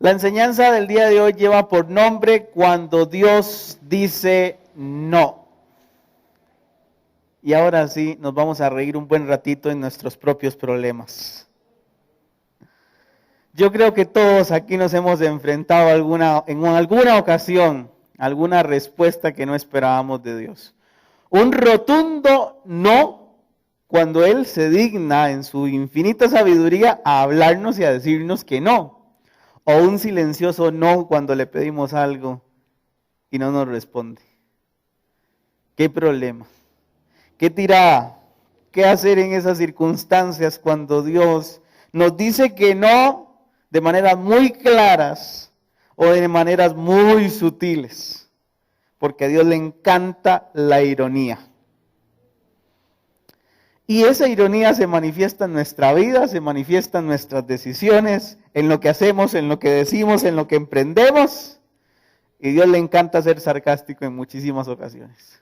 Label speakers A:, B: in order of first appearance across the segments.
A: La enseñanza del día de hoy lleva por nombre Cuando Dios dice no. Y ahora sí, nos vamos a reír un buen ratito en nuestros propios problemas. Yo creo que todos aquí nos hemos enfrentado en alguna ocasión, alguna respuesta que no esperábamos de Dios. Un rotundo no cuando Él se digna en su infinita sabiduría a hablarnos y a decirnos que no. O un silencioso no cuando le pedimos algo y no nos responde. ¿Qué problema? ¿Qué tirada? ¿Qué hacer en esas circunstancias cuando Dios nos dice que no de maneras muy claras o de maneras muy sutiles? Porque a Dios le encanta la ironía. Y esa ironía se manifiesta en nuestra vida, se manifiesta en nuestras decisiones, en lo que hacemos, en lo que decimos, en lo que emprendemos. Y a Dios le encanta ser sarcástico en muchísimas ocasiones.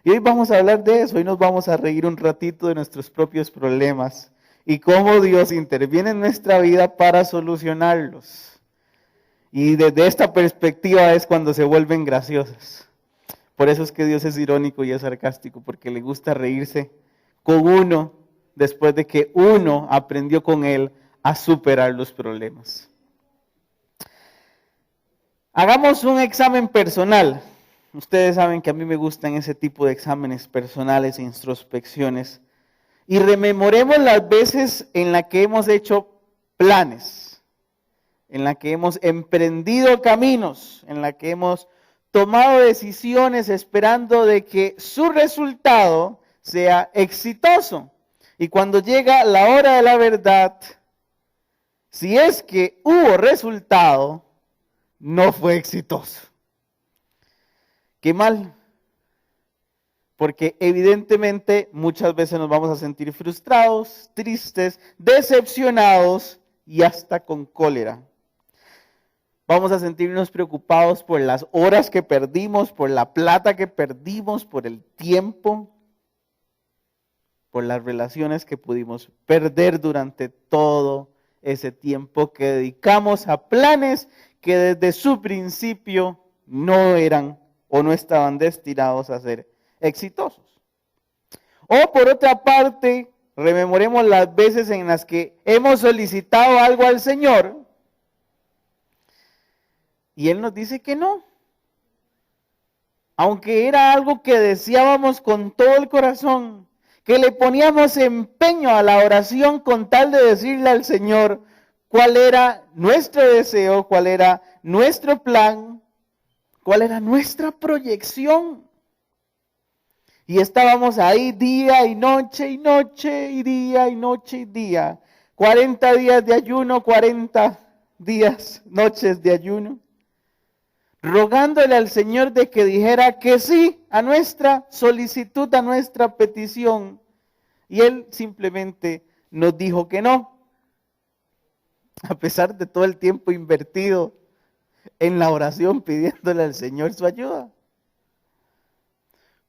A: Y hoy vamos a hablar de eso, hoy nos vamos a reír un ratito de nuestros propios problemas y cómo Dios interviene en nuestra vida para solucionarlos. Y desde esta perspectiva es cuando se vuelven graciosas. Por eso es que Dios es irónico y es sarcástico, porque le gusta reírse con uno después de que uno aprendió con Él a superar los problemas. Hagamos un examen personal. Ustedes saben que a mí me gustan ese tipo de exámenes personales e introspecciones. Y rememoremos las veces en las que hemos hecho planes, en las que hemos emprendido caminos, en las que hemos tomado decisiones esperando de que su resultado sea exitoso. Y cuando llega la hora de la verdad, si es que hubo resultado, no fue exitoso. Qué mal, porque evidentemente muchas veces nos vamos a sentir frustrados, tristes, decepcionados y hasta con cólera. Vamos a sentirnos preocupados por las horas que perdimos, por la plata que perdimos, por el tiempo, por las relaciones que pudimos perder durante todo ese tiempo que dedicamos a planes que desde su principio no eran o no estaban destinados a ser exitosos. O por otra parte, rememoremos las veces en las que hemos solicitado algo al Señor y Él nos dice que no. Aunque era algo que deseábamos con todo el corazón, que le poníamos empeño a la oración con tal de decirle al Señor cuál era nuestro deseo, cuál era nuestro plan, cuál era nuestra proyección. Y estábamos ahí día y noche y noche y día y noche y día. 40 días de ayuno, 40 días, noches de ayuno. Rogándole al Señor de que dijera que sí a nuestra solicitud, a nuestra petición. Y Él simplemente nos dijo que no. A pesar de todo el tiempo invertido en la oración pidiéndole al Señor su ayuda.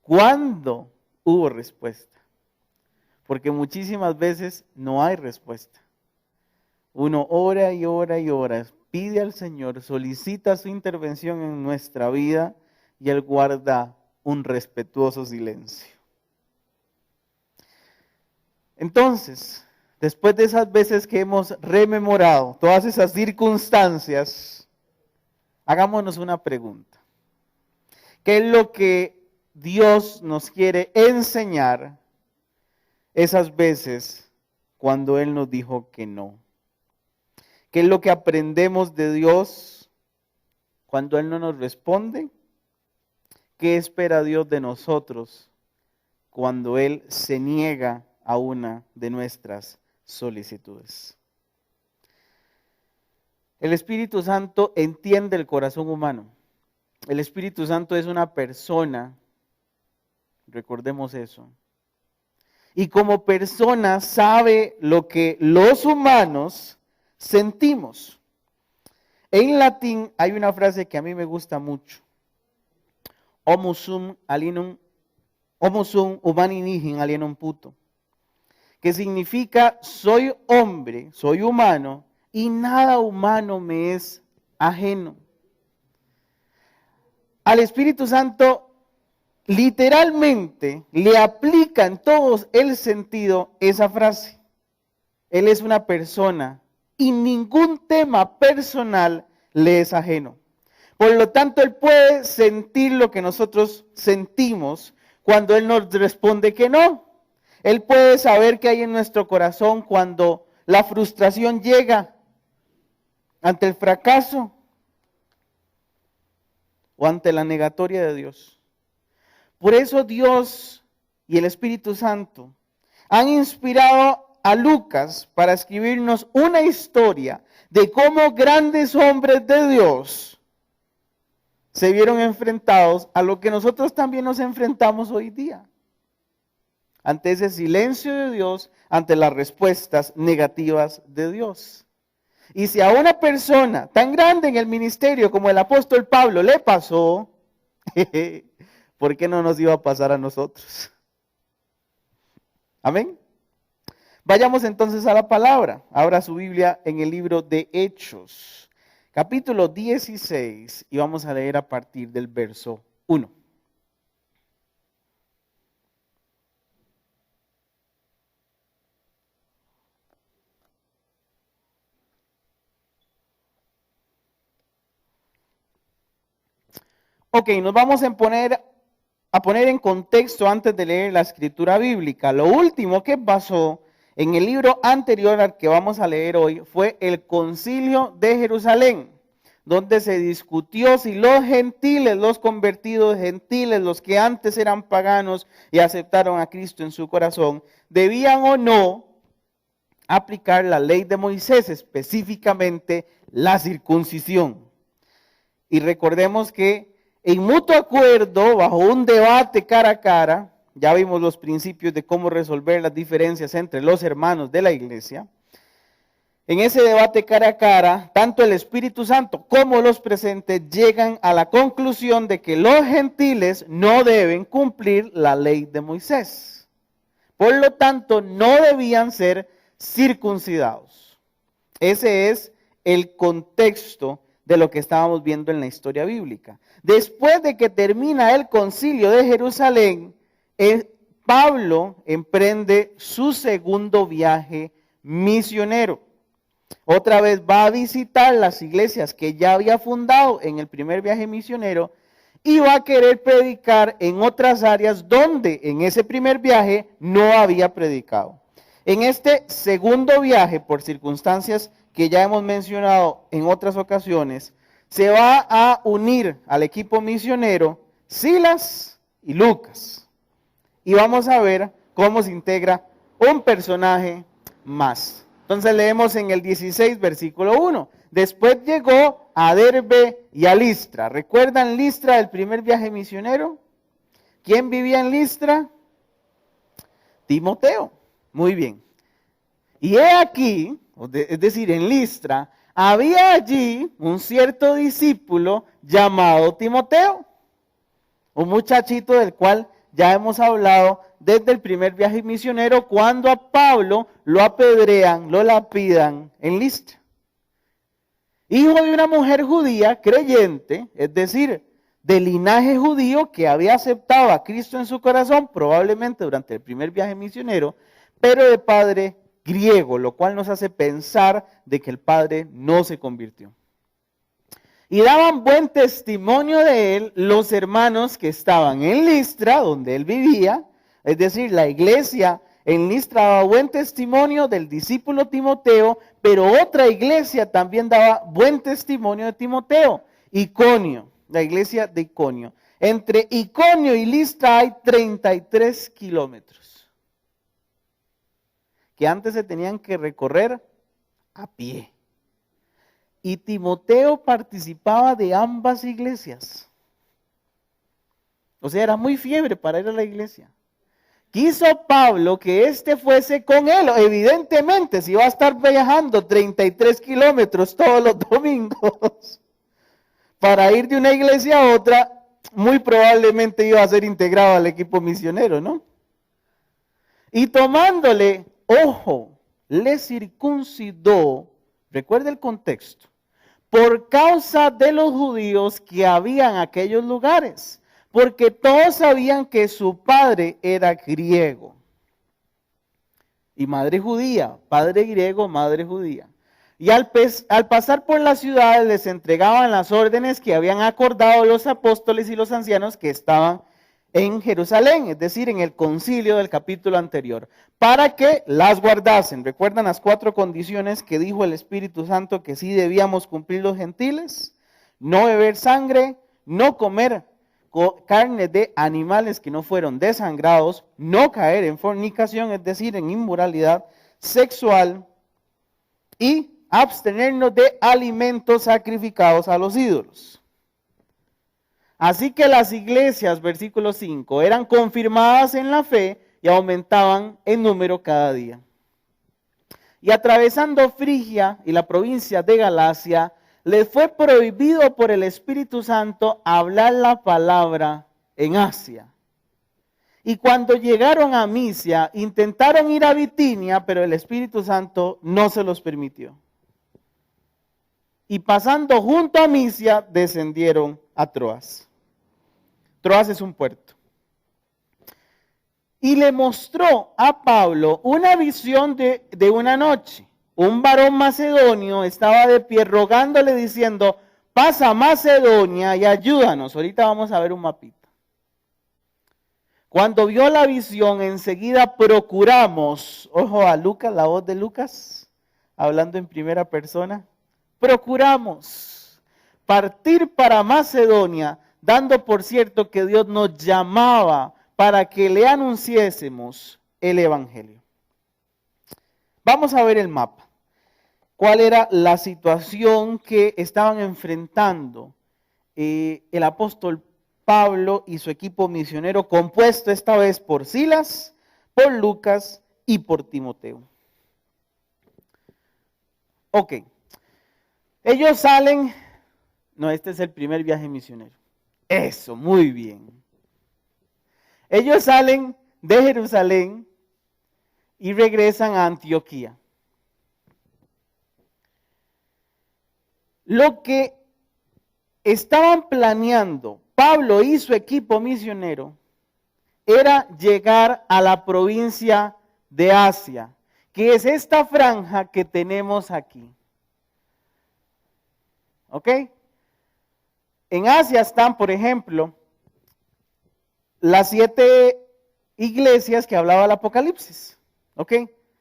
A: ¿Cuándo hubo respuesta? Porque muchísimas veces no hay respuesta. Uno ora y ora y ora, pide al Señor, solicita su intervención en nuestra vida y Él guarda un respetuoso silencio. Entonces, después de esas veces que hemos rememorado todas esas circunstancias, hagámonos una pregunta. ¿Qué es lo que Dios nos quiere enseñar esas veces cuando Él nos dijo que no? ¿Qué es lo que aprendemos de Dios cuando Él no nos responde? ¿Qué espera Dios de nosotros cuando Él se niega a una de nuestras solicitudes? El Espíritu Santo entiende el corazón humano. El Espíritu Santo es una persona, recordemos eso. Y como persona sabe lo que los humanos sentimos. En latín hay una frase que a mí me gusta mucho. Homo sum humani nihil alienum puto. Que significa soy hombre, soy humano y nada humano me es ajeno. Al Espíritu Santo literalmente le aplica en todo el sentido esa frase. Él es una persona y ningún tema personal le es ajeno. Por lo tanto, Él puede sentir lo que nosotros sentimos cuando Él nos responde que no. Él puede saber qué hay en nuestro corazón cuando la frustración llega ante el fracaso o ante la negatoria de Dios. Por eso Dios y el Espíritu Santo han inspirado a Lucas para escribirnos una historia de cómo grandes hombres de Dios se vieron enfrentados a lo que nosotros también nos enfrentamos hoy día. Ante ese silencio de Dios, ante las respuestas negativas de Dios. Y si a una persona tan grande en el ministerio como el apóstol Pablo le pasó, ¿por qué no nos iba a pasar a nosotros? Amén. Vayamos entonces a la palabra. Abra su Biblia en el libro de Hechos, capítulo 16, y vamos a leer a partir del verso 1. Ok, nos vamos a poner en contexto antes de leer la escritura bíblica. Lo último que pasó en el libro anterior al que vamos a leer hoy fue el Concilio de Jerusalén, donde se discutió si los gentiles, los convertidos gentiles, los que antes eran paganos y aceptaron a Cristo en su corazón, debían o no aplicar la ley de Moisés, específicamente la circuncisión. Y recordemos que en mutuo acuerdo, bajo un debate cara a cara, ya vimos los principios de cómo resolver las diferencias entre los hermanos de la iglesia. En ese debate cara a cara, tanto el Espíritu Santo como los presentes llegan a la conclusión de que los gentiles no deben cumplir la ley de Moisés. Por lo tanto, no debían ser circuncidados. Ese es el contexto de lo que estábamos viendo en la historia bíblica. Después de que termina el Concilio de Jerusalén, Pablo emprende su segundo viaje misionero. Otra vez va a visitar las iglesias que ya había fundado en el primer viaje misionero y va a querer predicar en otras áreas donde en ese primer viaje no había predicado. En este segundo viaje, por circunstancias que ya hemos mencionado en otras ocasiones, se va a unir al equipo misionero Silas y Lucas. Y vamos a ver cómo se integra un personaje más. Entonces leemos en el 16, versículo 1. Después llegó a Derbe y a Listra. ¿Recuerdan Listra del primer viaje misionero? ¿Quién vivía en Listra? Timoteo. Muy bien. Y he aquí, es decir, en Listra, había allí un cierto discípulo llamado Timoteo, un muchachito del cual ya hemos hablado desde el primer viaje misionero, cuando a Pablo lo apedrean, lo lapidan en Listra. Hijo de una mujer judía creyente, es decir, de linaje judío que había aceptado a Cristo en su corazón, probablemente durante el primer viaje misionero, pero de padre griego, lo cual nos hace pensar de que el padre no se convirtió. Y daban buen testimonio de él los hermanos que estaban en Listra, donde él vivía, es decir, la iglesia en Listra daba buen testimonio del discípulo Timoteo, pero otra iglesia también daba buen testimonio de Timoteo, Iconio, la iglesia de Iconio. Entre Iconio y Listra hay 33 kilómetros, que antes se tenían que recorrer a pie. Y Timoteo participaba de ambas iglesias. O sea, era muy fiebre para ir a la iglesia. Quiso Pablo que éste fuese con él. Evidentemente, si iba a estar viajando 33 kilómetros todos los domingos para ir de una iglesia a otra, muy probablemente iba a ser integrado al equipo misionero, ¿no? Y tomándole, ojo, le circuncidó, recuerda el contexto, por causa de los judíos que había en aquellos lugares, porque todos sabían que su padre era griego y madre judía, padre griego, madre judía. Y al pasar por las ciudades les entregaban las órdenes que habían acordado los apóstoles y los ancianos que estaban en Jerusalén, es decir, en el concilio del capítulo anterior, para que las guardasen. ¿Recuerdan las 4 condiciones que dijo el Espíritu Santo que sí debíamos cumplir los gentiles? No beber sangre, no comer carne de animales que no fueron desangrados, no caer en fornicación, es decir, en inmoralidad sexual, y abstenernos de alimentos sacrificados a los ídolos. Así que las iglesias, versículo 5, eran confirmadas en la fe y aumentaban en número cada día. Y atravesando Frigia y la provincia de Galacia, les fue prohibido por el Espíritu Santo hablar la palabra en Asia. Y cuando llegaron a Misia, intentaron ir a Bitinia, pero el Espíritu Santo no se los permitió. Y pasando junto a Misia, descendieron a Troas. Troas es un puerto. Y le mostró a Pablo una visión de una noche. Un varón macedonio estaba de pie rogándole diciendo, pasa a Macedonia y ayúdanos. Ahorita vamos a ver un mapita. Cuando vio la visión, enseguida procuramos, ojo a Lucas, la voz de Lucas, hablando en primera persona, procuramos partir para Macedonia, dando por cierto que Dios nos llamaba para que le anunciésemos el Evangelio. Vamos a ver el mapa. ¿Cuál era la situación que estaban enfrentando el apóstol Pablo y su equipo misionero, compuesto esta vez por Silas, por Lucas y por Timoteo? Ok. Ellos salen, no, este es el primer viaje misionero. Eso, muy bien. Ellos salen de Jerusalén y regresan a Antioquía. Lo que estaban planeando Pablo y su equipo misionero era llegar a la provincia de Asia, que es esta franja que tenemos aquí. ¿Ok? En Asia están, por ejemplo, las 7 iglesias que hablaba el Apocalipsis. ¿Ok?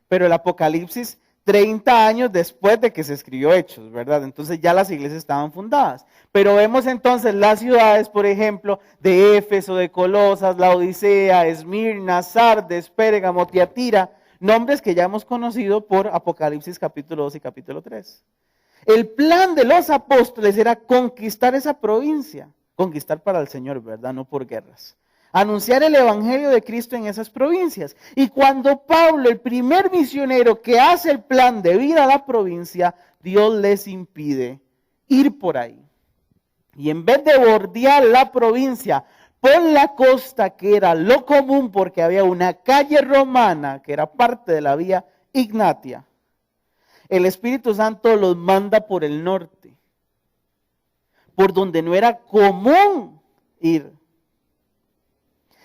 A: Pero el Apocalipsis 30 años después de que se escribió Hechos, ¿verdad? Entonces ya las iglesias estaban fundadas. Pero vemos entonces las ciudades, por ejemplo, de Éfeso, de Colosas, Laodicea, Esmirna, Sardes, Pérgamo, Tiatira, nombres que ya hemos conocido por Apocalipsis capítulo 2 y capítulo 3. El plan de los apóstoles era conquistar esa provincia, conquistar para el Señor, ¿verdad? No por guerras. Anunciar el evangelio de Cristo en esas provincias. Y cuando Pablo, el primer misionero que hace el plan de ir a la provincia, Dios les impide ir por ahí. Y en vez de bordear la provincia por la costa, que era lo común porque había una calle romana que era parte de la vía Ignatia, el Espíritu Santo los manda por el norte, por donde no era común ir.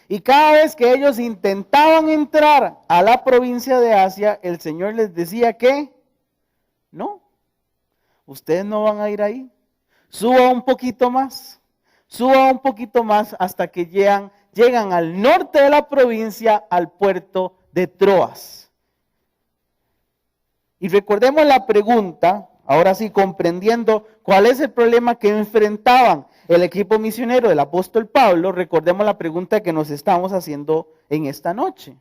A: Y cada vez que ellos intentaban entrar a la provincia de Asia, el Señor les decía que no, ustedes no van a ir ahí. Suba un poquito más hasta que llegan al norte de la provincia, al puerto de Troas. Y recordemos la pregunta, ahora sí comprendiendo cuál es el problema que enfrentaban el equipo misionero del apóstol Pablo. Recordemos la pregunta que nos estamos haciendo en esta noche.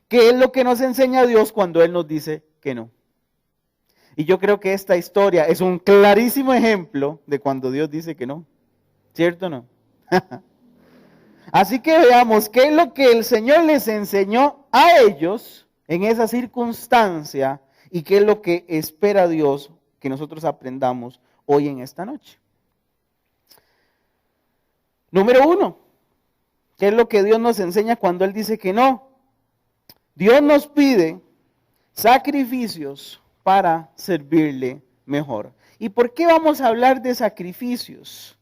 A: ¿Qué es lo que nos enseña Dios cuando Él nos dice que no? Y yo creo que esta historia es un clarísimo ejemplo de cuando Dios dice que no. ¿Cierto o no? Así que veamos qué es lo que el Señor les enseñó a ellos en esa circunstancia y qué es lo que espera Dios que nosotros aprendamos hoy en esta noche. Número 1, ¿qué es lo que Dios nos enseña cuando Él dice que no? Dios nos pide sacrificios para servirle mejor. ¿Y por qué vamos a hablar de sacrificios?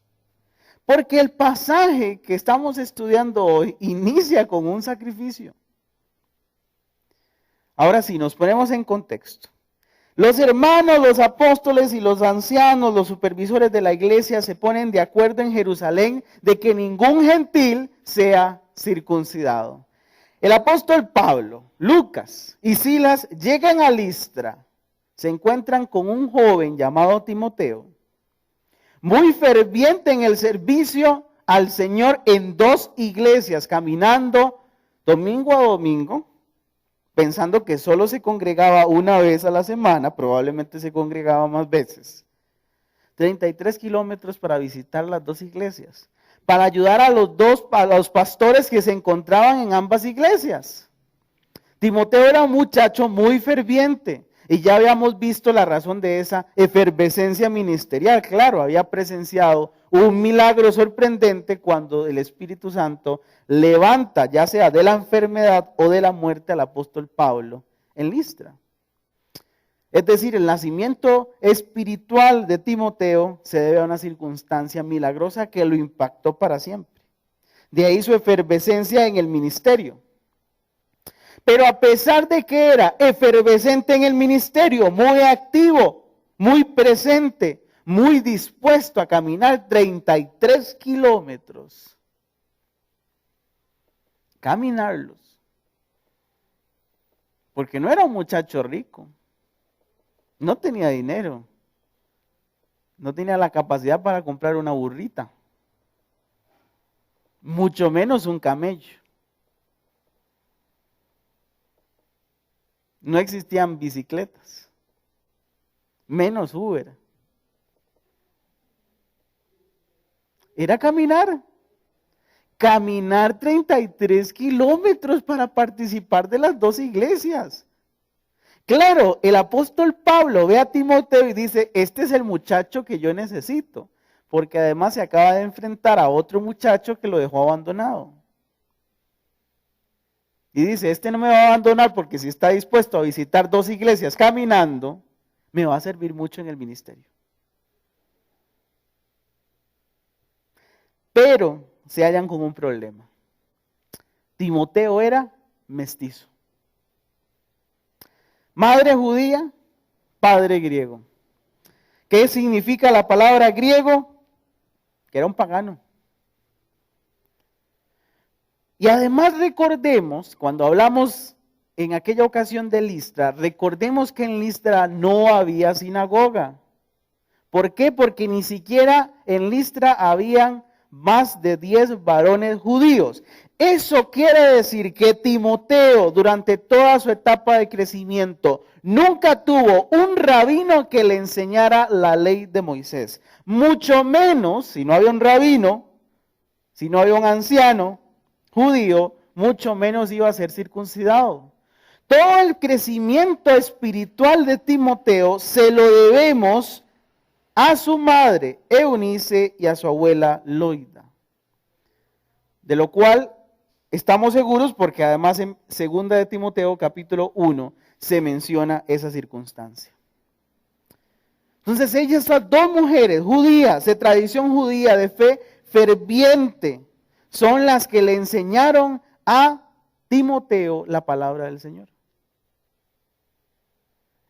A: Porque el pasaje que estamos estudiando hoy inicia con un sacrificio. Ahora sí, nos ponemos en contexto. Los hermanos, los apóstoles y los ancianos, los supervisores de la iglesia se ponen de acuerdo en Jerusalén de que ningún gentil sea circuncidado. El apóstol Pablo, Lucas y Silas llegan a Listra. Se encuentran con un joven llamado Timoteo, muy ferviente en el servicio al Señor en 2 iglesias, caminando domingo a domingo, pensando que solo se congregaba una vez a la semana, probablemente se congregaba más veces. 33 kilómetros para visitar las 2 iglesias, para ayudar a los pastores que se encontraban en ambas iglesias. Timoteo era un muchacho muy ferviente y ya habíamos visto la razón de esa efervescencia ministerial. Claro, había presenciado un milagro sorprendente cuando el Espíritu Santo levanta, ya sea de la enfermedad o de la muerte, al apóstol Pablo en Listra. Es decir, el nacimiento espiritual de Timoteo se debe a una circunstancia milagrosa que lo impactó para siempre. De ahí su efervescencia en el ministerio. Pero a pesar de que era efervescente en el ministerio, muy activo, muy presente, muy dispuesto a caminar 33 kilómetros, caminarlos, porque no era un muchacho rico, no tenía dinero, no tenía la capacidad para comprar una burrita, mucho menos un camello. No existían bicicletas, menos Uber. Era caminar 33 kilómetros para participar de las 2 iglesias. Claro, el apóstol Pablo ve a Timoteo y dice, este es el muchacho que yo necesito, porque además se acaba de enfrentar a otro muchacho que lo dejó abandonado. Y dice, este no me va a abandonar porque si está dispuesto a visitar 2 iglesias caminando, me va a servir mucho en el ministerio. Pero se hallan con un problema. Timoteo era mestizo. Madre judía, padre griego. ¿Qué significa la palabra griego? Que era un pagano. Y además recordemos, cuando hablamos en aquella ocasión de Listra, recordemos que en Listra no había sinagoga. ¿Por qué? Porque ni siquiera en Listra habían más de 10 varones judíos. Eso quiere decir que Timoteo, durante toda su etapa de crecimiento, nunca tuvo un rabino que le enseñara la ley de Moisés. Mucho menos, si no había un rabino, si no había un anciano judío, mucho menos iba a ser circuncidado. Todo el crecimiento espiritual de Timoteo se lo debemos a su madre Eunice y a su abuela Loida, de lo cual estamos seguros porque además en 2 de Timoteo capítulo 1 se menciona esa circunstancia. Entonces ellas, las 2 mujeres judías, de tradición judía, de fe ferviente, son las que le enseñaron a Timoteo la palabra del Señor.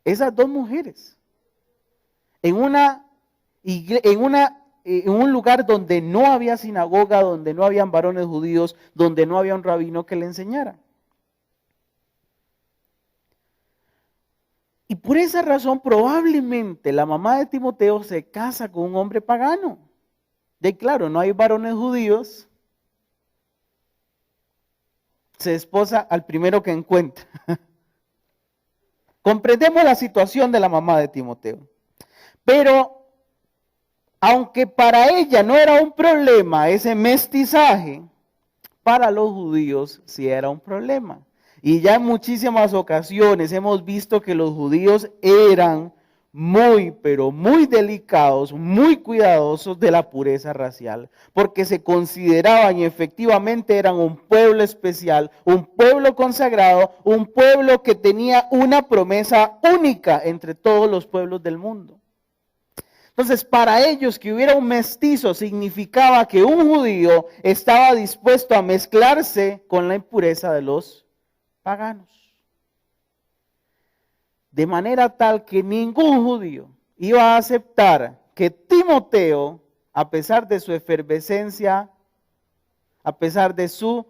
A: Esas 2 mujeres, en un lugar donde no había sinagoga, donde no habían varones judíos, donde no había un rabino que le enseñara. Y por esa razón probablemente la mamá de Timoteo se casa con un hombre pagano. De claro, no hay varones judíos, se esposa al primero que encuentra. Comprendemos la situación de la mamá de Timoteo. Pero, aunque para ella no era un problema ese mestizaje, para los judíos sí era un problema. Y ya en muchísimas ocasiones hemos visto que los judíos eran muy, pero muy delicados, muy cuidadosos de la pureza racial, porque se consideraban y efectivamente eran un pueblo especial, un pueblo consagrado, un pueblo que tenía una promesa única entre todos los pueblos del mundo. Entonces, para ellos que hubiera un mestizo significaba que un judío estaba dispuesto a mezclarse con la impureza de los paganos. De manera tal que ningún judío iba a aceptar que Timoteo, a pesar de su efervescencia, a pesar de su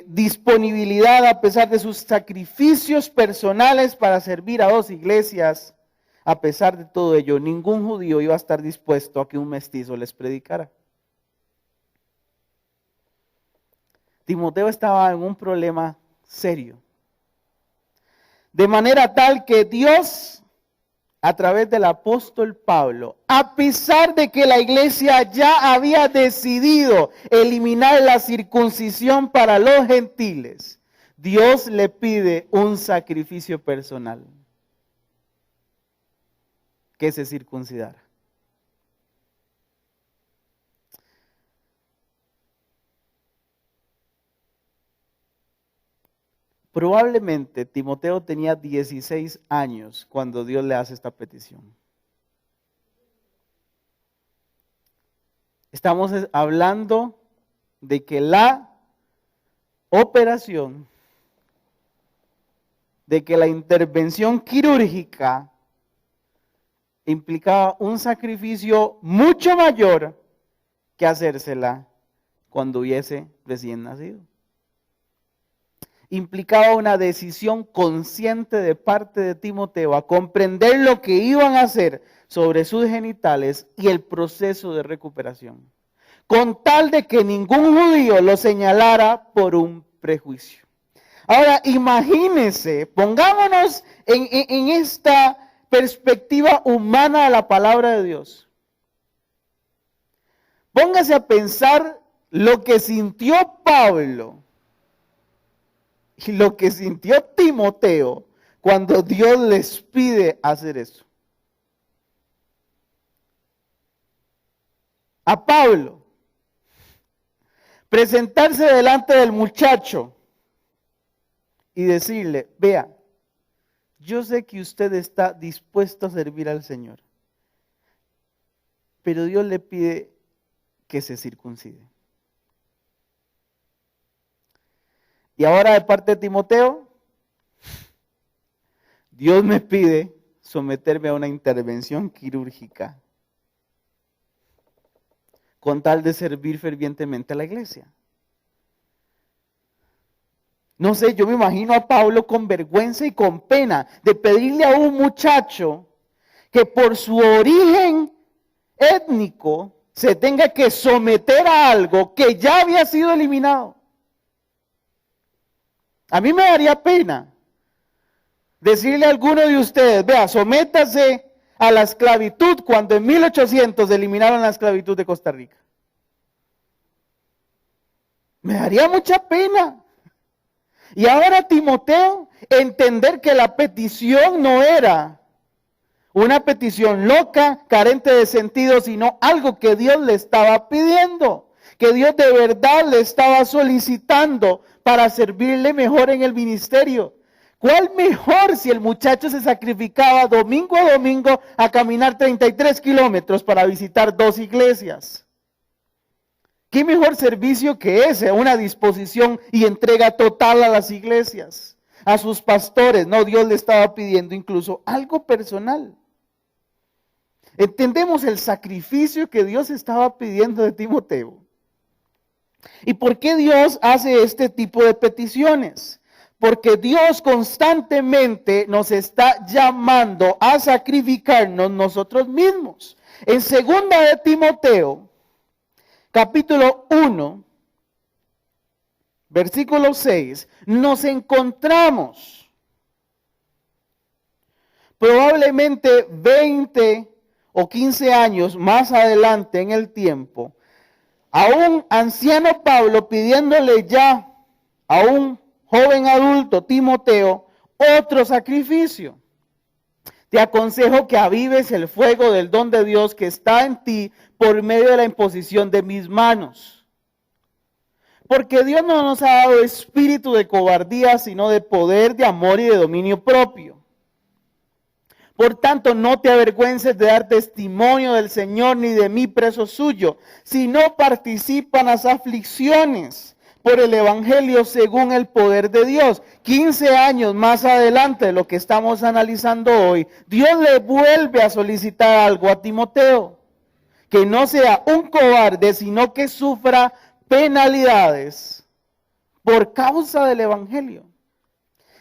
A: disponibilidad, a pesar de sus sacrificios personales para servir a 2 iglesias, a pesar de todo ello, ningún judío iba a estar dispuesto a que un mestizo les predicara. Timoteo estaba en un problema serio. De manera tal que Dios, a través del apóstol Pablo, a pesar de que la iglesia ya había decidido eliminar la circuncisión para los gentiles, Dios le pide un sacrificio personal, que se circuncidara. Probablemente Timoteo tenía 16 años cuando Dios le hace esta petición. Estamos hablando de que la operación, de que la intervención quirúrgica implicaba un sacrificio mucho mayor que hacérsela cuando hubiese recién nacido. Implicaba una decisión consciente de parte de Timoteo a comprender lo que iban a hacer sobre sus genitales y el proceso de recuperación, con tal de que ningún judío lo señalara por un prejuicio. Ahora, imagínense, pongámonos en esta perspectiva humana de la palabra de Dios. Póngase a pensar lo que sintió Pablo y lo que sintió Timoteo cuando Dios les pide hacer eso. A Pablo, presentarse delante del muchacho y decirle, vea, yo sé que usted está dispuesto a servir al Señor, pero Dios le pide que se circuncide. Y ahora de parte de Timoteo, Dios me pide someterme a una intervención quirúrgica con tal de servir fervientemente a la iglesia. No sé, yo me imagino a Pablo con vergüenza y con pena de pedirle a un muchacho que por su origen étnico se tenga que someter a algo que ya había sido eliminado. A mí me daría pena decirle a alguno de ustedes, vea, sométase a la esclavitud cuando en 1800 eliminaron la esclavitud de Costa Rica. Me daría mucha pena. Y ahora Timoteo, entender que la petición no era una petición loca, carente de sentido, sino algo que Dios le estaba pidiendo, que Dios de verdad le estaba solicitando para servirle mejor en el ministerio. ¿Cuál mejor si el muchacho se sacrificaba domingo a domingo a caminar 33 kilómetros para visitar 2 iglesias? ¿Qué mejor servicio que ese? Una disposición y entrega total a las iglesias, a sus pastores. No, Dios le estaba pidiendo incluso algo personal. Entendemos el sacrificio que Dios estaba pidiendo de Timoteo. ¿Y por qué Dios hace este tipo de peticiones? Porque Dios constantemente nos está llamando a sacrificarnos nosotros mismos. En 2 de Timoteo, capítulo 1, versículo 6, nos encontramos probablemente 20 o 15 años más adelante en el tiempo, a un anciano Pablo pidiéndole ya a un joven adulto, Timoteo, otro sacrificio. Te aconsejo que avives el fuego del don de Dios que está en ti por medio de la imposición de mis manos. Porque Dios no nos ha dado espíritu de cobardía, sino de poder, de amor y de dominio propio. Por tanto, no te avergüences de dar testimonio del Señor ni de mí preso suyo, sino participa en las aflicciones por el Evangelio según el poder de Dios. 15 años más adelante de lo que estamos analizando hoy, Dios le vuelve a solicitar algo a Timoteo. Que no sea un cobarde, sino que sufra penalidades por causa del Evangelio.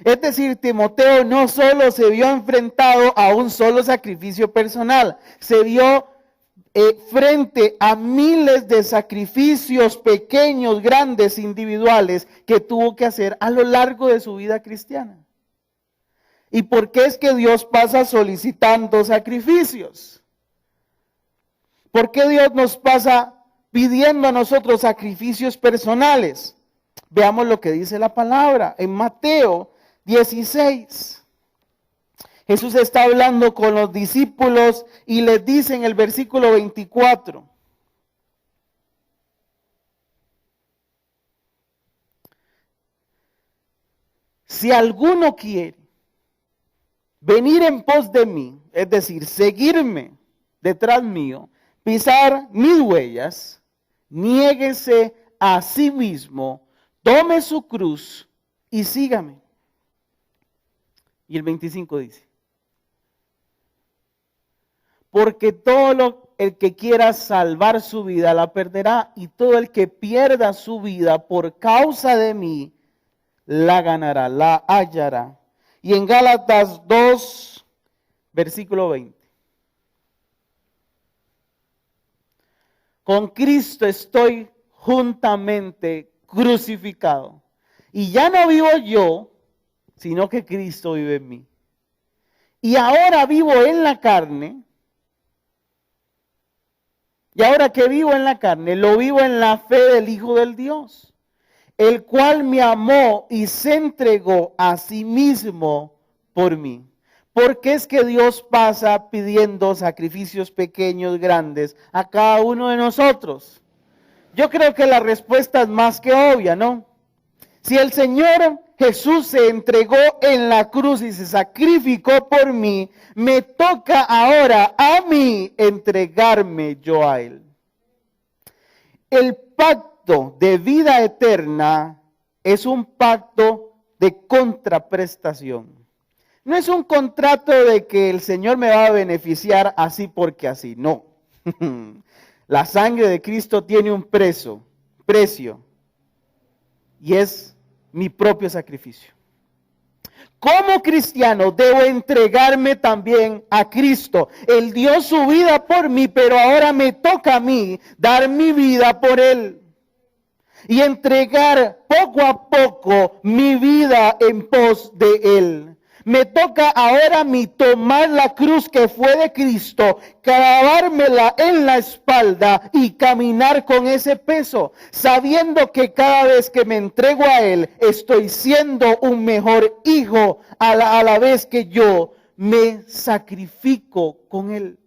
A: Es decir, Timoteo no solo se vio enfrentado a un solo sacrificio personal, se vio frente a miles de sacrificios pequeños, grandes, individuales que tuvo que hacer a lo largo de su vida cristiana. ¿Y por qué es que Dios pasa solicitando sacrificios? ¿Por qué Dios nos pasa pidiendo a nosotros sacrificios personales? Veamos lo que dice la palabra en Mateo 16. Jesús está hablando con los discípulos y les dice en el versículo 24. Si alguno quiere venir en pos de mí, es decir, seguirme detrás mío, pisar mis huellas, niéguese a sí mismo, tome su cruz y sígame. Y el 25 dice, porque el que quiera salvar su vida la perderá, y todo el que pierda su vida por causa de mí, la ganará, la hallará. Y en Gálatas 2, versículo 20. Con Cristo estoy juntamente crucificado. Y ya no vivo yo, sino que Cristo vive en mí. Y ahora vivo en la carne. Y ahora que vivo en la carne, lo vivo en la fe del Hijo del Dios, el cual me amó y se entregó a sí mismo por mí. ¿Por qué es que Dios pasa pidiendo sacrificios pequeños, grandes a cada uno de nosotros? Yo creo que la respuesta es más que obvia, ¿no? Si el Señor Jesús se entregó en la cruz y se sacrificó por mí, me toca ahora a mí entregarme yo a Él. El pacto de vida eterna es un pacto de contraprestación. No es un contrato de que el Señor me va a beneficiar así porque así, no. La sangre de Cristo tiene un precio, y es mi propio sacrificio. Como cristiano debo entregarme también a Cristo. Él dio su vida por mí, pero ahora me toca a mí dar mi vida por Él. Y entregar poco a poco mi vida en pos de Él. Me toca ahora a mí tomar la cruz que fue de Cristo, clavármela en la espalda y caminar con ese peso, sabiendo que cada vez que me entrego a Él, estoy siendo un mejor hijo a la vez que yo me sacrifico con Él.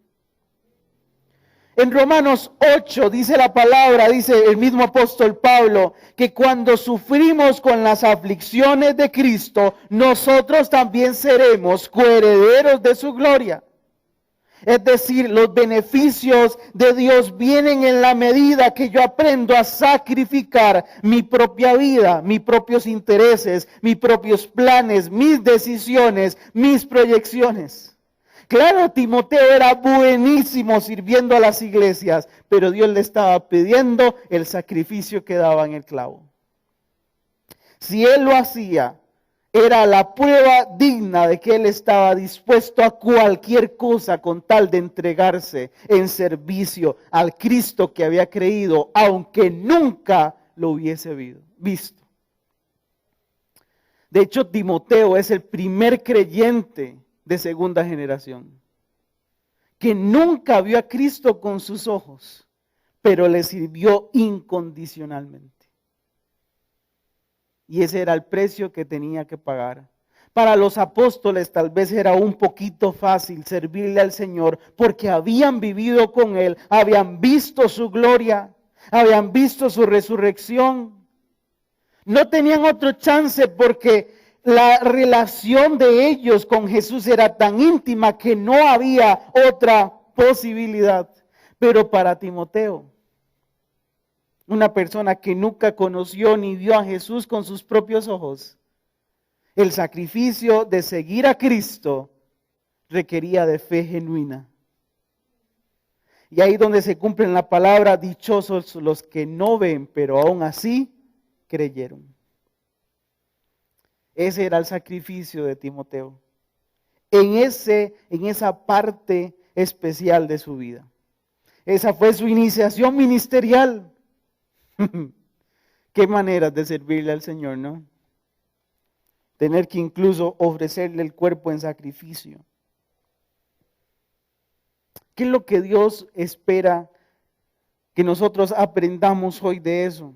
A: En Romanos 8 dice la palabra, dice el mismo apóstol Pablo, que cuando sufrimos con las aflicciones de Cristo, nosotros también seremos coherederos de su gloria. Es decir, los beneficios de Dios vienen en la medida que yo aprendo a sacrificar mi propia vida, mis propios intereses, mis propios planes, mis decisiones, mis proyecciones. Claro, Timoteo era buenísimo sirviendo a las iglesias, pero Dios le estaba pidiendo el sacrificio que daba en el clavo. Si él lo hacía, era la prueba digna de que él estaba dispuesto a cualquier cosa con tal de entregarse en servicio al Cristo que había creído, aunque nunca lo hubiese visto. De hecho, Timoteo es el primer creyente de segunda generación, que nunca vio a Cristo con sus ojos, pero le sirvió incondicionalmente. Y ese era el precio que tenía que pagar. Para los apóstoles tal vez era un poquito fácil servirle al Señor, porque habían vivido con Él, habían visto su gloria, habían visto su resurrección. No tenían otro chance porque La relación de ellos con Jesús era tan íntima que no había otra posibilidad. Pero para Timoteo, una persona que nunca conoció ni vio a Jesús con sus propios ojos, el sacrificio de seguir a Cristo requería de fe genuina. Y ahí donde se cumple la palabra, dichosos los que no ven, pero aún así creyeron. Ese era el sacrificio de Timoteo, en esa parte especial de su vida. Esa fue su iniciación ministerial. Qué maneras de servirle al Señor, ¿no? Tener que incluso ofrecerle el cuerpo en sacrificio. ¿Qué es lo que Dios espera que nosotros aprendamos hoy de eso?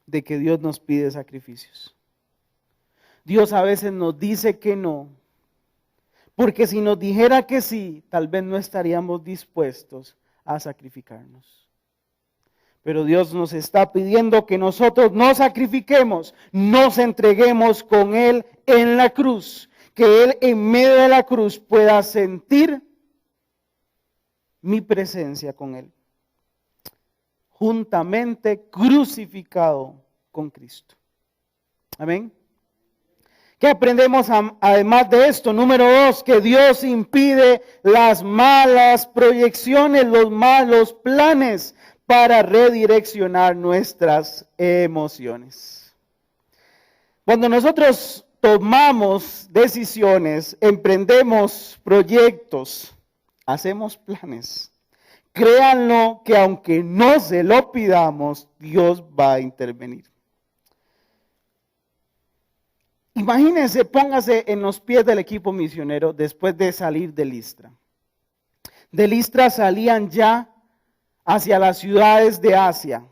A: De que Dios nos pide sacrificios. Dios a veces nos dice que no, porque si nos dijera que sí, tal vez no estaríamos dispuestos a sacrificarnos. Pero Dios nos está pidiendo que nosotros nos sacrifiquemos, nos entreguemos con Él en la cruz, que Él en medio de la cruz pueda sentir mi presencia con Él, juntamente crucificado con Cristo. Amén. ¿Qué aprendemos además de esto? Número 2, que Dios impide las malas proyecciones, los malos planes para redireccionar nuestras emociones. Cuando nosotros tomamos decisiones, emprendemos proyectos, hacemos planes, créanlo que aunque no se lo pidamos, Dios va a intervenir. Imagínense, póngase en los pies del equipo misionero después de salir de Listra. De Listra salían ya hacia las ciudades de Asia.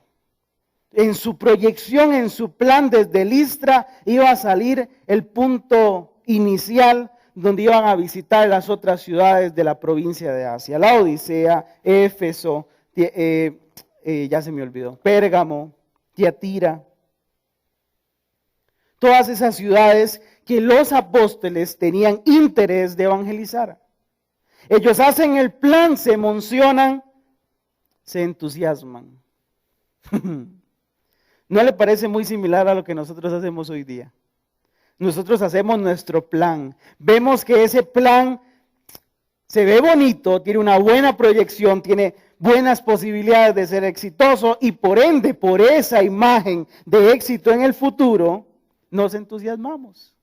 A: En su proyección, en su plan desde Listra, iba a salir el punto inicial donde iban a visitar las otras ciudades de la provincia de Asia. La Odisea, Éfeso, ya se me olvidó, Pérgamo, Tiatira. Todas esas ciudades que los apóstoles tenían interés de evangelizar. Ellos hacen el plan, se emocionan, se entusiasman. ¿No le parece muy similar a lo que nosotros hacemos hoy día? Nosotros hacemos nuestro plan. Vemos que ese plan se ve bonito, tiene una buena proyección, tiene buenas posibilidades de ser exitoso y por ende, por esa imagen de éxito en el futuro, nos entusiasmamos.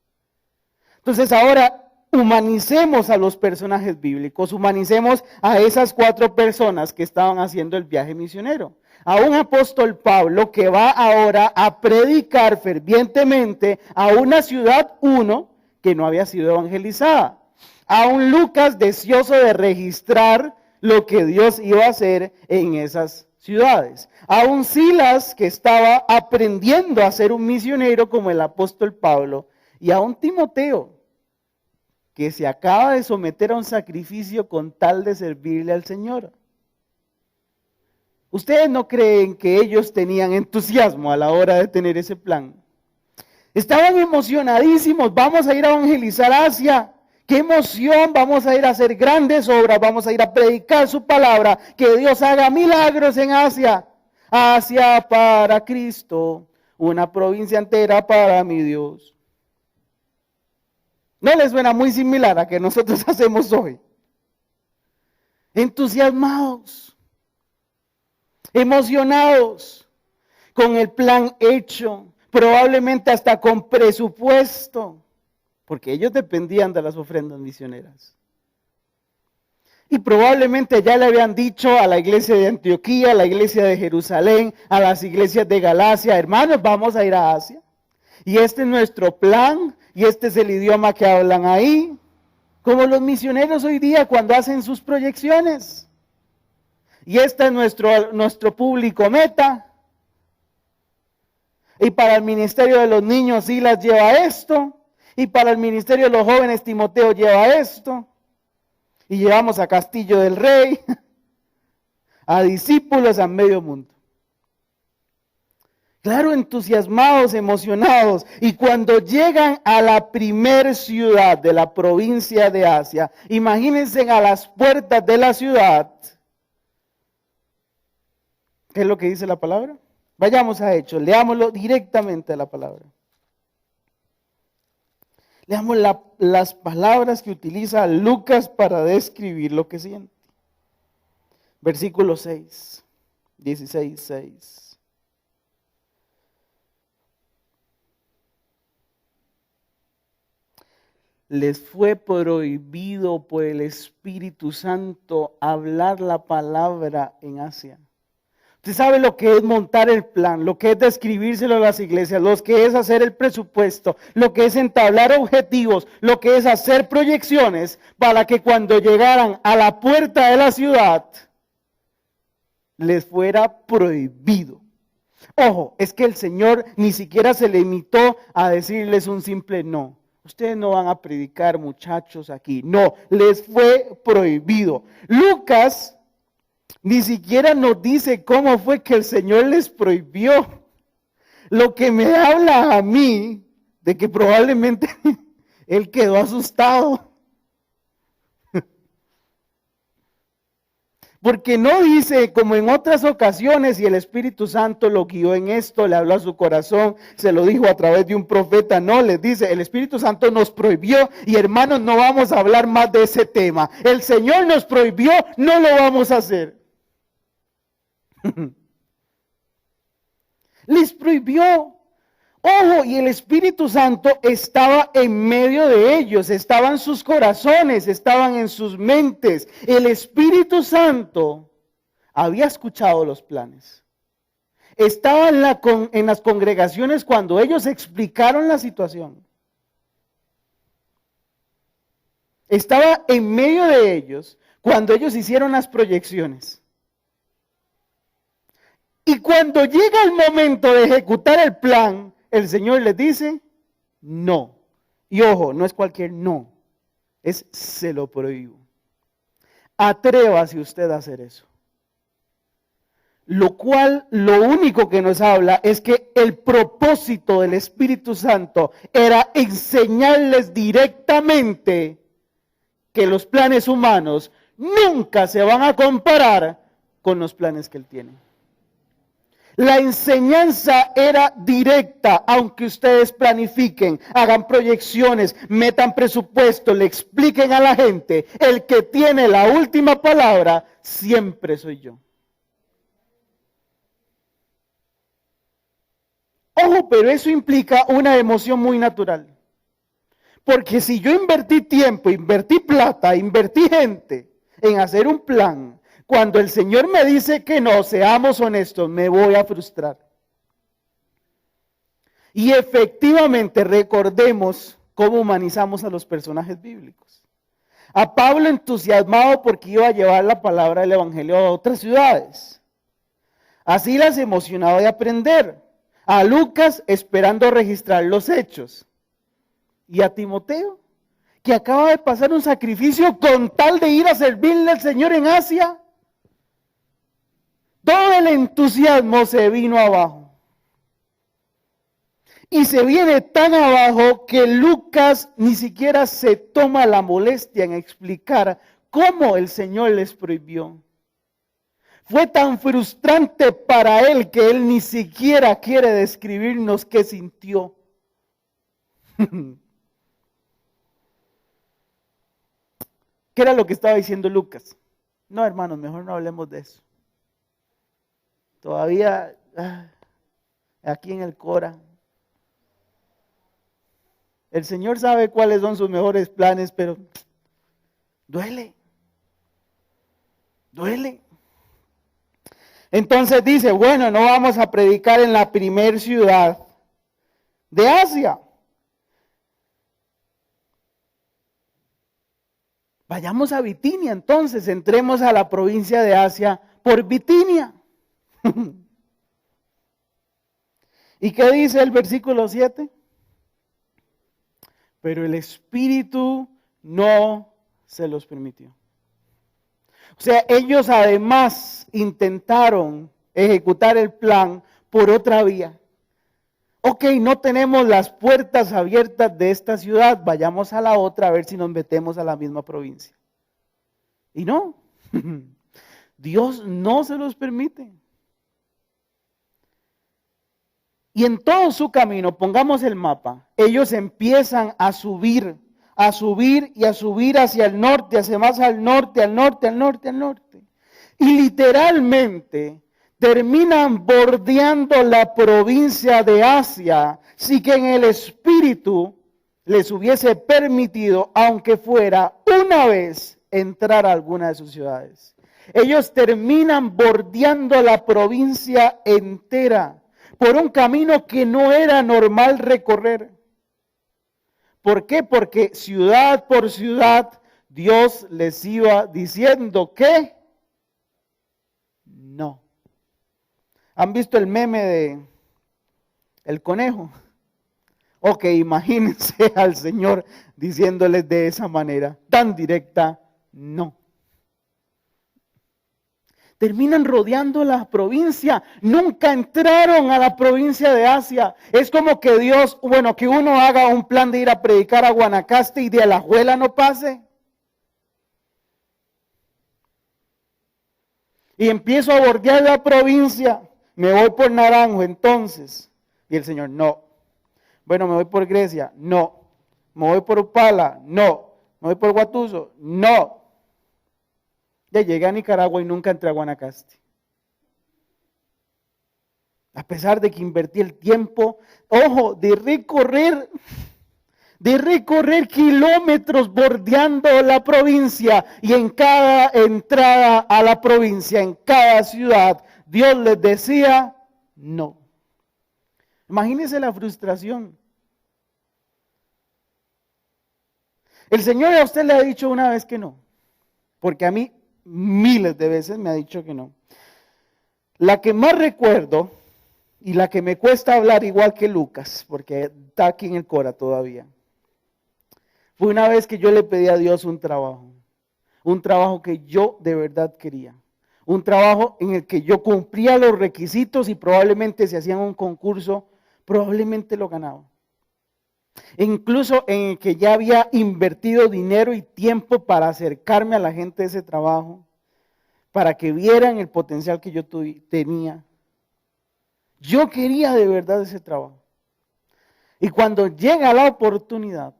A: Entonces ahora humanicemos a los personajes bíblicos, humanicemos a esas 4 personas que estaban haciendo el viaje misionero. A un apóstol Pablo que va ahora a predicar fervientemente a una ciudad 1 que no había sido evangelizada. A un Lucas deseoso de registrar lo que Dios iba a hacer en esas ciudades. A un Silas que estaba aprendiendo a ser un misionero como el apóstol Pablo. Y a un Timoteo que se acaba de someter a un sacrificio con tal de servirle al Señor. ¿Ustedes no creen que ellos tenían entusiasmo a la hora de tener ese plan? Estaban emocionadísimos, vamos a ir a evangelizar Asia. ¡Qué emoción! Vamos a ir a hacer grandes obras, vamos a ir a predicar su palabra, que Dios haga milagros en Asia. Asia para Cristo, una provincia entera para mi Dios. ¿No les suena muy similar a que nosotros hacemos hoy? Entusiasmados, emocionados, con el plan hecho, probablemente hasta con presupuesto, porque ellos dependían de las ofrendas misioneras. Y probablemente ya le habían dicho a la iglesia de Antioquía, a la iglesia de Jerusalén, a las iglesias de Galacia, hermanos, vamos a ir a Asia. Y este es nuestro plan, y este es el idioma que hablan ahí. Como los misioneros hoy día cuando hacen sus proyecciones. Y este es nuestro público meta. Y para el ministerio de los niños Silas lleva esto. Y para el ministerio de los jóvenes Timoteo lleva esto. Y llevamos a Castillo del Rey, a discípulos a medio mundo. Claro, entusiasmados, emocionados. Y cuando llegan a la primer ciudad de la provincia de Asia, imagínense a las puertas de la ciudad. ¿Qué es lo que dice la palabra? Vayamos a Hechos, leámoslo directamente a la palabra. Leamos las palabras que utiliza Lucas para describir lo que siente. Versículo 6, 16, 6. Les fue prohibido por el Espíritu Santo hablar la palabra en Asia. Usted sabe lo que es montar el plan, lo que es describírselo a las iglesias, lo que es hacer el presupuesto, lo que es entablar objetivos, lo que es hacer proyecciones para que cuando llegaran a la puerta de la ciudad les fuera prohibido. Ojo, es que el Señor ni siquiera se limitó a decirles un simple no. Ustedes no van a predicar, muchachos, aquí. No, les fue prohibido. Lucas ni siquiera nos dice cómo fue que el Señor les prohibió. Lo que me habla a mí de que probablemente él quedó asustado. Porque no dice como en otras ocasiones y el Espíritu Santo lo guió en esto, le habló a su corazón, se lo dijo a través de un profeta. No, les dice, el Espíritu Santo nos prohibió y hermanos, no vamos a hablar más de ese tema. El Señor nos prohibió, no lo vamos a hacer. Les prohibió. Ojo, y el Espíritu Santo estaba en medio de ellos, estaba en sus corazones, estaban en sus mentes. El Espíritu Santo había escuchado los planes. Estaba en las congregaciones cuando ellos explicaron la situación. Estaba en medio de ellos cuando ellos hicieron las proyecciones. Y cuando llega el momento de ejecutar el plan, el Señor les dice, no. Y ojo, no es cualquier no, es se lo prohíbo. Atrévase usted a hacer eso. Lo cual, lo único que nos habla es que el propósito del Espíritu Santo era enseñarles directamente que los planes humanos nunca se van a comparar con los planes que Él tiene. La enseñanza era directa, aunque ustedes planifiquen, hagan proyecciones, metan presupuesto, le expliquen a la gente, el que tiene la última palabra siempre soy yo. Ojo, pero eso implica una emoción muy natural. Porque si yo invertí tiempo, invertí plata, invertí gente en hacer un plan, cuando el Señor me dice que no, seamos honestos, me voy a frustrar. Y efectivamente recordemos cómo humanizamos a los personajes bíblicos. A Pablo entusiasmado porque iba a llevar la palabra del Evangelio a otras ciudades. A Silas emocionado de aprender. A Lucas esperando registrar los hechos. Y a Timoteo, que acaba de pasar un sacrificio con tal de ir a servirle al Señor en Asia. Todo el entusiasmo se vino abajo. Y se viene tan abajo que Lucas ni siquiera se toma la molestia en explicar cómo el Señor les prohibió. Fue tan frustrante para él que él ni siquiera quiere describirnos qué sintió. ¿Qué era lo que estaba diciendo Lucas? No, hermanos, mejor no hablemos de eso. Todavía aquí en el Cora. El Señor sabe cuáles son sus mejores planes, pero duele. Duele. Entonces dice, bueno, no vamos a predicar en la primer ciudad de Asia. Vayamos a Bitinia, entonces, entremos a la provincia de Asia por Bitinia. ¿Y qué dice el versículo 7? Pero el Espíritu no se los permitió. O sea, ellos además intentaron ejecutar el plan por otra vía. ok, no tenemos las puertas abiertas de esta ciudad, vayamos a la otra a ver si nos metemos a la misma provincia. Y no, Dios no se los permite. Y en todo su camino, pongamos el mapa, ellos empiezan a subir y a subir hacia el norte, hacia más al norte, al norte, al norte, al norte. Y literalmente terminan bordeando la provincia de Asia, si que en el espíritu les hubiese permitido, aunque fuera una vez, entrar a alguna de sus ciudades. Ellos terminan bordeando la provincia entera por un camino que no era normal recorrer. ¿Por qué? Porque ciudad por ciudad Dios les iba diciendo que no. ¿Han visto el meme de el conejo? Ok, imagínense al Señor diciéndoles de esa manera, tan directa, no. Terminan rodeando la provincia, nunca entraron a la provincia de Asia. Es como que Dios, bueno, que uno haga un plan de ir a predicar a Guanacaste y de Alajuela no pase. Y empiezo a bordear la provincia, me voy por Naranjo entonces. Y el Señor, no. Bueno, me voy por Grecia, no. Me voy por Upala, no. Me voy por Guatuso, no. Ya llegué a Nicaragua y nunca entré a Guanacaste. A pesar de que invertí el tiempo, ojo, de recorrer kilómetros bordeando la provincia, y en cada entrada a la provincia, en cada ciudad, Dios les decía no. Imagínense la frustración. El Señor a usted le ha dicho una vez que no, porque a mí miles de veces me ha dicho que no. La que más recuerdo y la que me cuesta hablar igual que Lucas, porque está aquí en el Cora todavía, fue una vez que yo le pedí a Dios un trabajo que yo de verdad quería, un trabajo en el que yo cumplía los requisitos y probablemente si hacían un concurso, probablemente lo ganaba. E incluso en el que ya había invertido dinero y tiempo para acercarme a la gente de ese trabajo, para que vieran el potencial que yo tenía. Yo quería de verdad ese trabajo. Y cuando llega la oportunidad,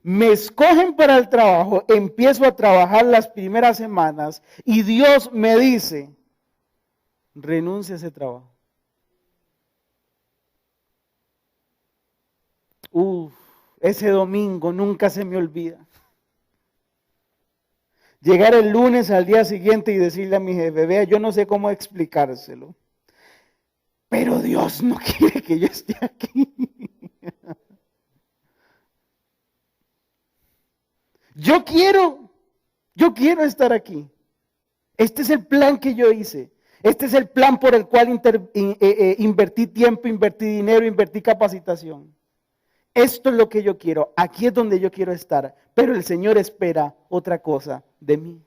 A: me escogen para el trabajo, empiezo a trabajar las primeras semanas y Dios me dice, renuncia a ese trabajo. Ese domingo nunca se me olvida. Llegar el lunes al día siguiente y decirle a mi jefe, vea, yo no sé cómo explicárselo, pero Dios no quiere que yo esté aquí. Yo quiero estar aquí. Este es el plan que yo hice. Este es el plan por el cual invertí tiempo, invertí dinero, invertí capacitación. Esto es lo que yo quiero, aquí es donde yo quiero estar, pero el Señor espera otra cosa de mí.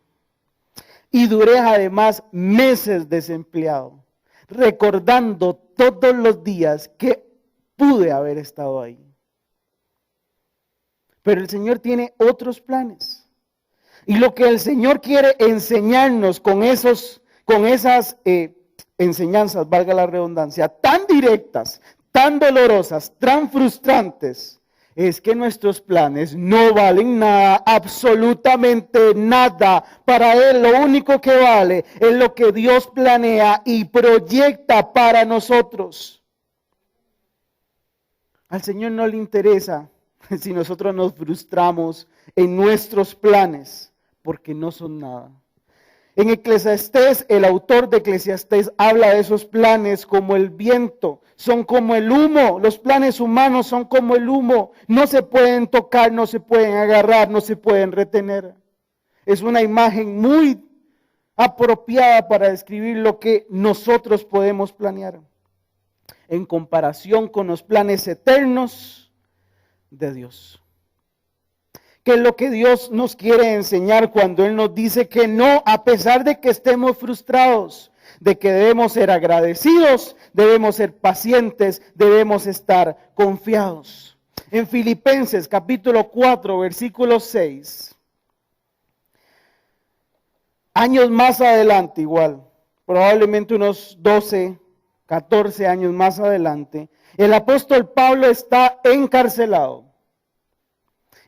A: Y duré además meses desempleado, recordando todos los días que pude haber estado ahí. Pero el Señor tiene otros planes. Y lo que el Señor quiere enseñarnos con esas enseñanzas, valga la redundancia, tan directas, tan dolorosas, tan frustrantes, es que nuestros planes no valen nada, absolutamente nada. Para Él lo único que vale es lo que Dios planea y proyecta para nosotros. Al Señor no le interesa si nosotros nos frustramos en nuestros planes, porque no son nada. En Eclesiastés, el autor de Eclesiastés habla de esos planes como el viento, son como el humo. Los planes humanos son como el humo, no se pueden tocar, no se pueden agarrar, no se pueden retener. Es una imagen muy apropiada para describir lo que nosotros podemos planear en comparación con los planes eternos de Dios. ¿Qué es lo que Dios nos quiere enseñar cuando Él nos dice que no, a pesar de que estemos frustrados? De que debemos ser agradecidos, debemos ser pacientes, debemos estar confiados. En Filipenses capítulo 4, versículo 6. Años más adelante igual, probablemente unos 12, 14 años más adelante, el apóstol Pablo está encarcelado.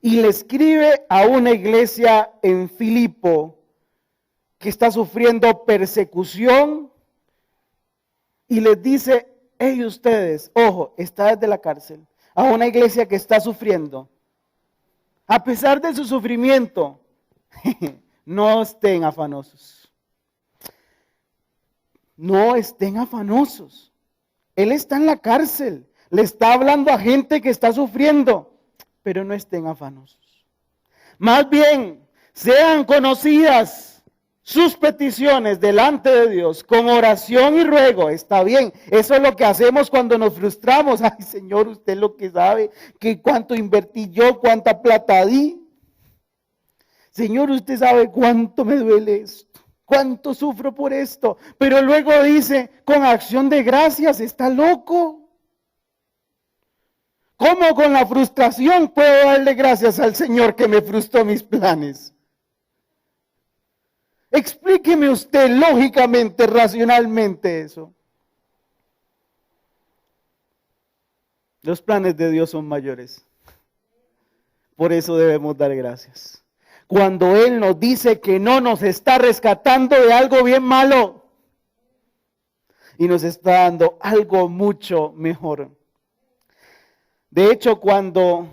A: Y le escribe a una iglesia en Filipo que está sufriendo persecución y les dice, hey ustedes, ojo, está desde la cárcel, a una iglesia que está sufriendo. A pesar de su sufrimiento, no estén afanosos. No estén afanosos. Él está en la cárcel, le está hablando a gente que está sufriendo. Pero no estén afanosos. Más bien, sean conocidas sus peticiones delante de Dios con oración y ruego. Está bien, eso es lo que hacemos cuando nos frustramos. Ay, Señor, usted lo que sabe, que cuánto invertí yo, cuánta plata di. Señor, usted sabe cuánto me duele esto, cuánto sufro por esto. Pero luego dice, con acción de gracias, está loco. ¿Cómo con la frustración puedo darle gracias al Señor que me frustró mis planes? Explíqueme usted lógicamente, racionalmente eso. Los planes de Dios son mayores. Por eso debemos dar gracias. Cuando Él nos dice que no, nos está rescatando de algo bien malo y nos está dando algo mucho mejor. De hecho, cuando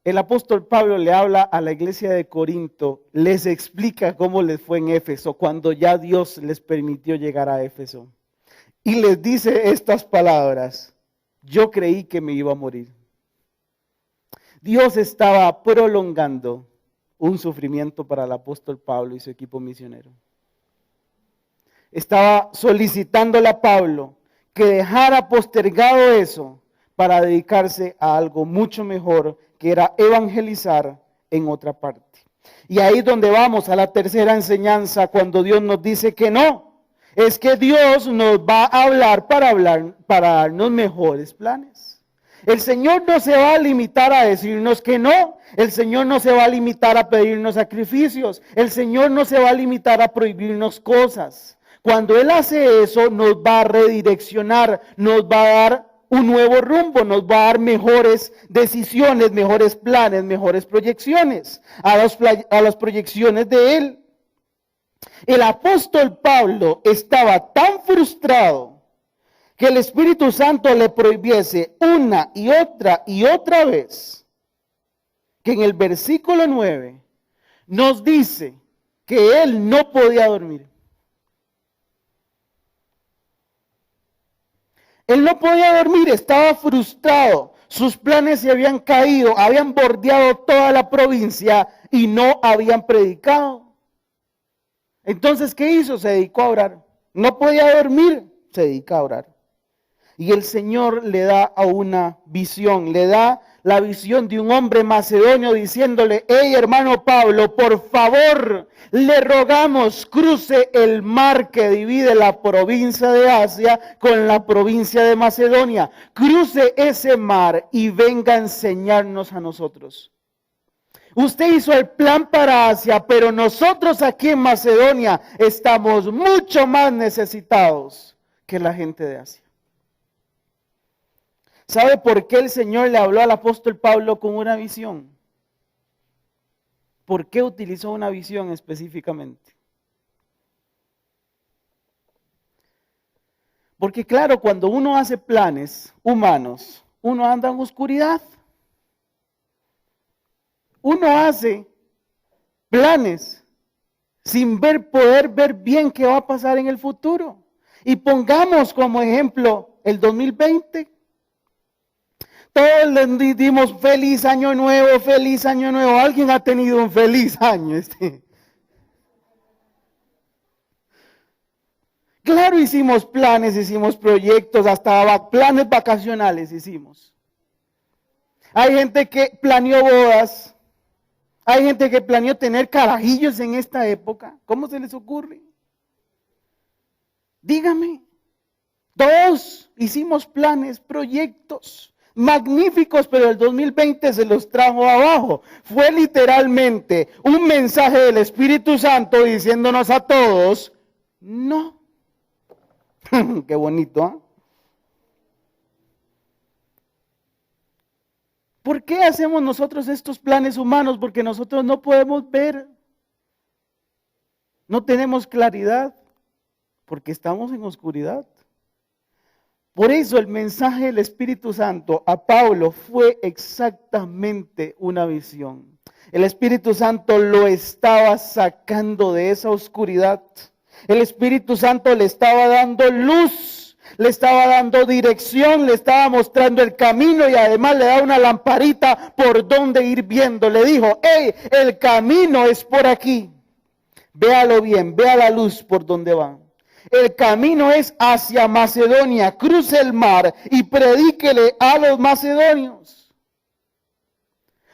A: el apóstol Pablo le habla a la iglesia de Corinto, les explica cómo les fue en Éfeso, cuando ya Dios les permitió llegar a Éfeso. Y les dice estas palabras, yo creí que me iba a morir. Dios estaba prolongando un sufrimiento para el apóstol Pablo y su equipo misionero. Estaba solicitándole a Pablo que dejara postergado eso para dedicarse a algo mucho mejor, que era evangelizar en otra parte. Y ahí es donde vamos a la tercera enseñanza, cuando Dios nos dice que no. Es que Dios nos va a hablar para darnos mejores planes. El Señor no se va a limitar a decirnos que no. El Señor no se va a limitar a pedirnos sacrificios. El Señor no se va a limitar a prohibirnos cosas. Cuando Él hace eso, nos va a redireccionar, nos va a dar un nuevo rumbo, nos va a dar mejores decisiones, mejores planes, mejores proyecciones a las proyecciones de Él. El apóstol Pablo estaba tan frustrado que el Espíritu Santo le prohibiese una y otra vez, que en el versículo 9 nos dice que él no podía dormir. Él no podía dormir, estaba frustrado. Sus planes se habían caído, habían bordeado toda la provincia y no habían predicado. Entonces, ¿qué hizo? Se dedicó a orar. No podía dormir, se dedica a orar. Y el Señor le da a una visión, le da la visión de un hombre macedonio diciéndole, hey hermano Pablo, por favor, le rogamos cruce el mar que divide la provincia de Asia con la provincia de Macedonia. Cruce ese mar y venga a enseñarnos a nosotros. Usted hizo el plan para Asia, pero nosotros aquí en Macedonia estamos mucho más necesitados que la gente de Asia. ¿Sabe por qué el Señor le habló al apóstol Pablo con una visión? ¿Por qué utilizó una visión específicamente? Porque claro, cuando uno hace planes humanos, uno anda en oscuridad. Uno hace planes sin poder ver bien qué va a pasar en el futuro. Y pongamos como ejemplo el 2020. Todos le dimos feliz año nuevo, feliz año nuevo. ¿Alguien ha tenido un feliz año? Claro, hicimos planes, hicimos proyectos, hasta planes vacacionales hicimos. Hay gente que planeó bodas, Hay gente que planeó tener carajillos en esta época. ¿Cómo se les ocurre? Dígame. Todos hicimos planes, proyectos magníficos, pero el 2020 se los trajo abajo. Fue literalmente un mensaje del Espíritu Santo diciéndonos a todos, no. Qué bonito, ¿eh? ¿Por qué hacemos nosotros estos planes humanos? Porque nosotros no podemos ver. No tenemos claridad. Porque estamos en oscuridad. Por eso el mensaje del Espíritu Santo a Pablo fue exactamente una visión. El Espíritu Santo lo estaba sacando de esa oscuridad. El Espíritu Santo le estaba dando luz. Le estaba dando dirección, le estaba mostrando el camino y además le da una lamparita por donde ir viendo. Le dijo, hey, el camino es por aquí. Véalo bien, vea la luz por donde va. El camino es hacia Macedonia, cruce el mar y predíquele a los macedonios.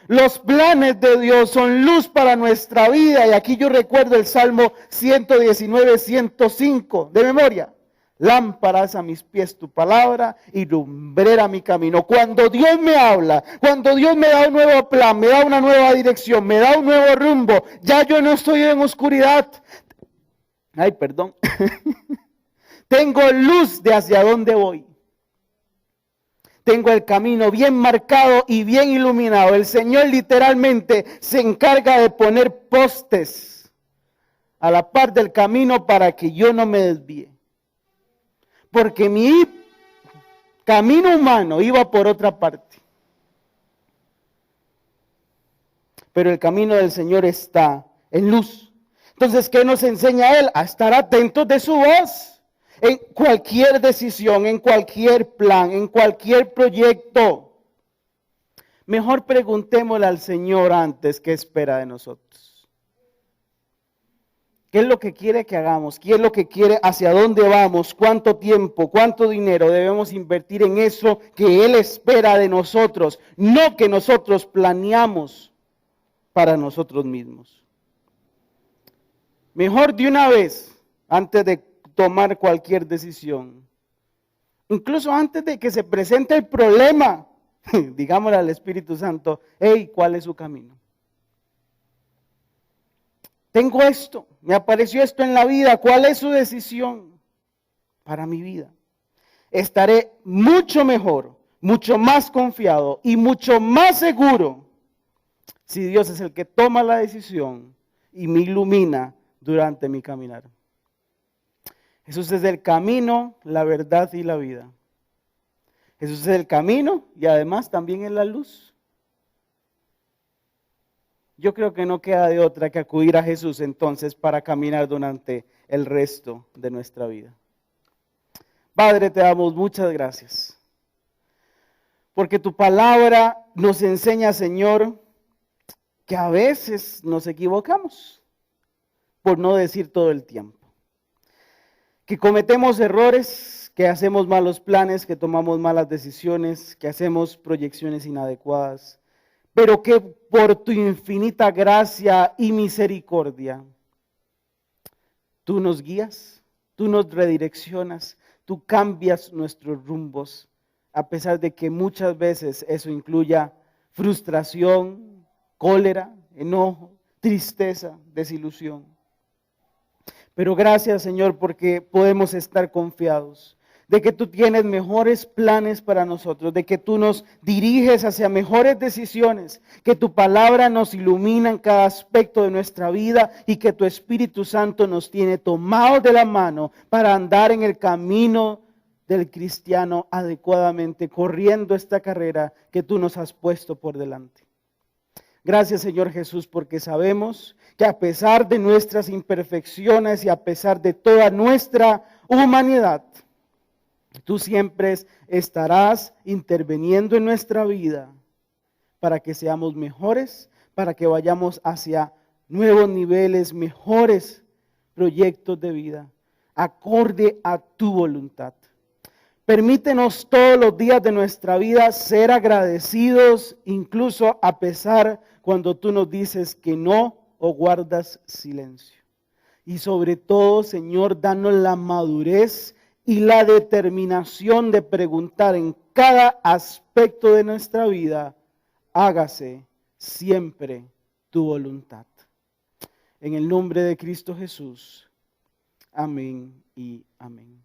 A: Los planes de Dios son luz para nuestra vida y aquí yo recuerdo el Salmo 119, 105 de memoria. Lámparas a mis pies tu palabra y lumbrera mi camino. Cuando Dios me habla, cuando Dios me da un nuevo plan, me da una nueva dirección, me da un nuevo rumbo, ya yo no estoy en oscuridad. Ay, perdón. Tengo luz de hacia dónde voy. Tengo el camino bien marcado y bien iluminado. El Señor literalmente se encarga de poner postes a la par del camino para que yo no me desvíe. Porque mi camino humano iba por otra parte. Pero el camino del Señor está en luz. Entonces, ¿qué nos enseña Él? A estar atentos de su voz. En cualquier decisión, en cualquier plan, en cualquier proyecto. Mejor preguntémosle al Señor antes qué espera de nosotros. ¿Qué es lo que quiere que hagamos? ¿Qué es lo que quiere? ¿Hacia dónde vamos? ¿Cuánto tiempo? ¿Cuánto dinero debemos invertir en eso que Él espera de nosotros? No que nosotros planeamos para nosotros mismos. Mejor de una vez, antes de tomar cualquier decisión, incluso antes de que se presente el problema, digámosle al Espíritu Santo, hey, ¿cuál es su camino? Tengo esto, me apareció esto en la vida, ¿cuál es su decisión para mi vida? Estaré mucho mejor, mucho más confiado y mucho más seguro si Dios es el que toma la decisión y me ilumina durante mi caminar. Jesús es el camino, la verdad y la vida. Jesús es el camino y además también es la luz. Yo creo que no queda de otra que acudir a Jesús entonces para caminar durante el resto de nuestra vida. Padre, te damos muchas gracias. Porque tu palabra nos enseña, Señor, que a veces nos equivocamos, por no decir todo el tiempo. Que cometemos errores, que hacemos malos planes, que tomamos malas decisiones, que hacemos proyecciones inadecuadas, pero que por tu infinita gracia y misericordia, tú nos guías, tú nos redireccionas, tú cambias nuestros rumbos, a pesar de que muchas veces eso incluya frustración, cólera, enojo, tristeza, desilusión. Pero gracias, Señor, porque podemos estar confiados de que tú tienes mejores planes para nosotros, de que tú nos diriges hacia mejores decisiones, que tu palabra nos ilumina en cada aspecto de nuestra vida y que tu Espíritu Santo nos tiene tomados de la mano para andar en el camino del cristiano adecuadamente, corriendo esta carrera que tú nos has puesto por delante. Gracias, Señor Jesús, porque sabemos que a pesar de nuestras imperfecciones y a pesar de toda nuestra humanidad, tú siempre estarás interviniendo en nuestra vida para que seamos mejores, para que vayamos hacia nuevos niveles, mejores proyectos de vida, acorde a tu voluntad.
B: Permítenos todos los días de nuestra vida ser agradecidos, incluso a pesar cuando tú nos dices que no o guardas silencio. Y sobre todo, Señor, danos la madurez y la determinación de preguntar en cada aspecto de nuestra vida, hágase siempre tu voluntad. En el nombre de Cristo Jesús. Amén y amén.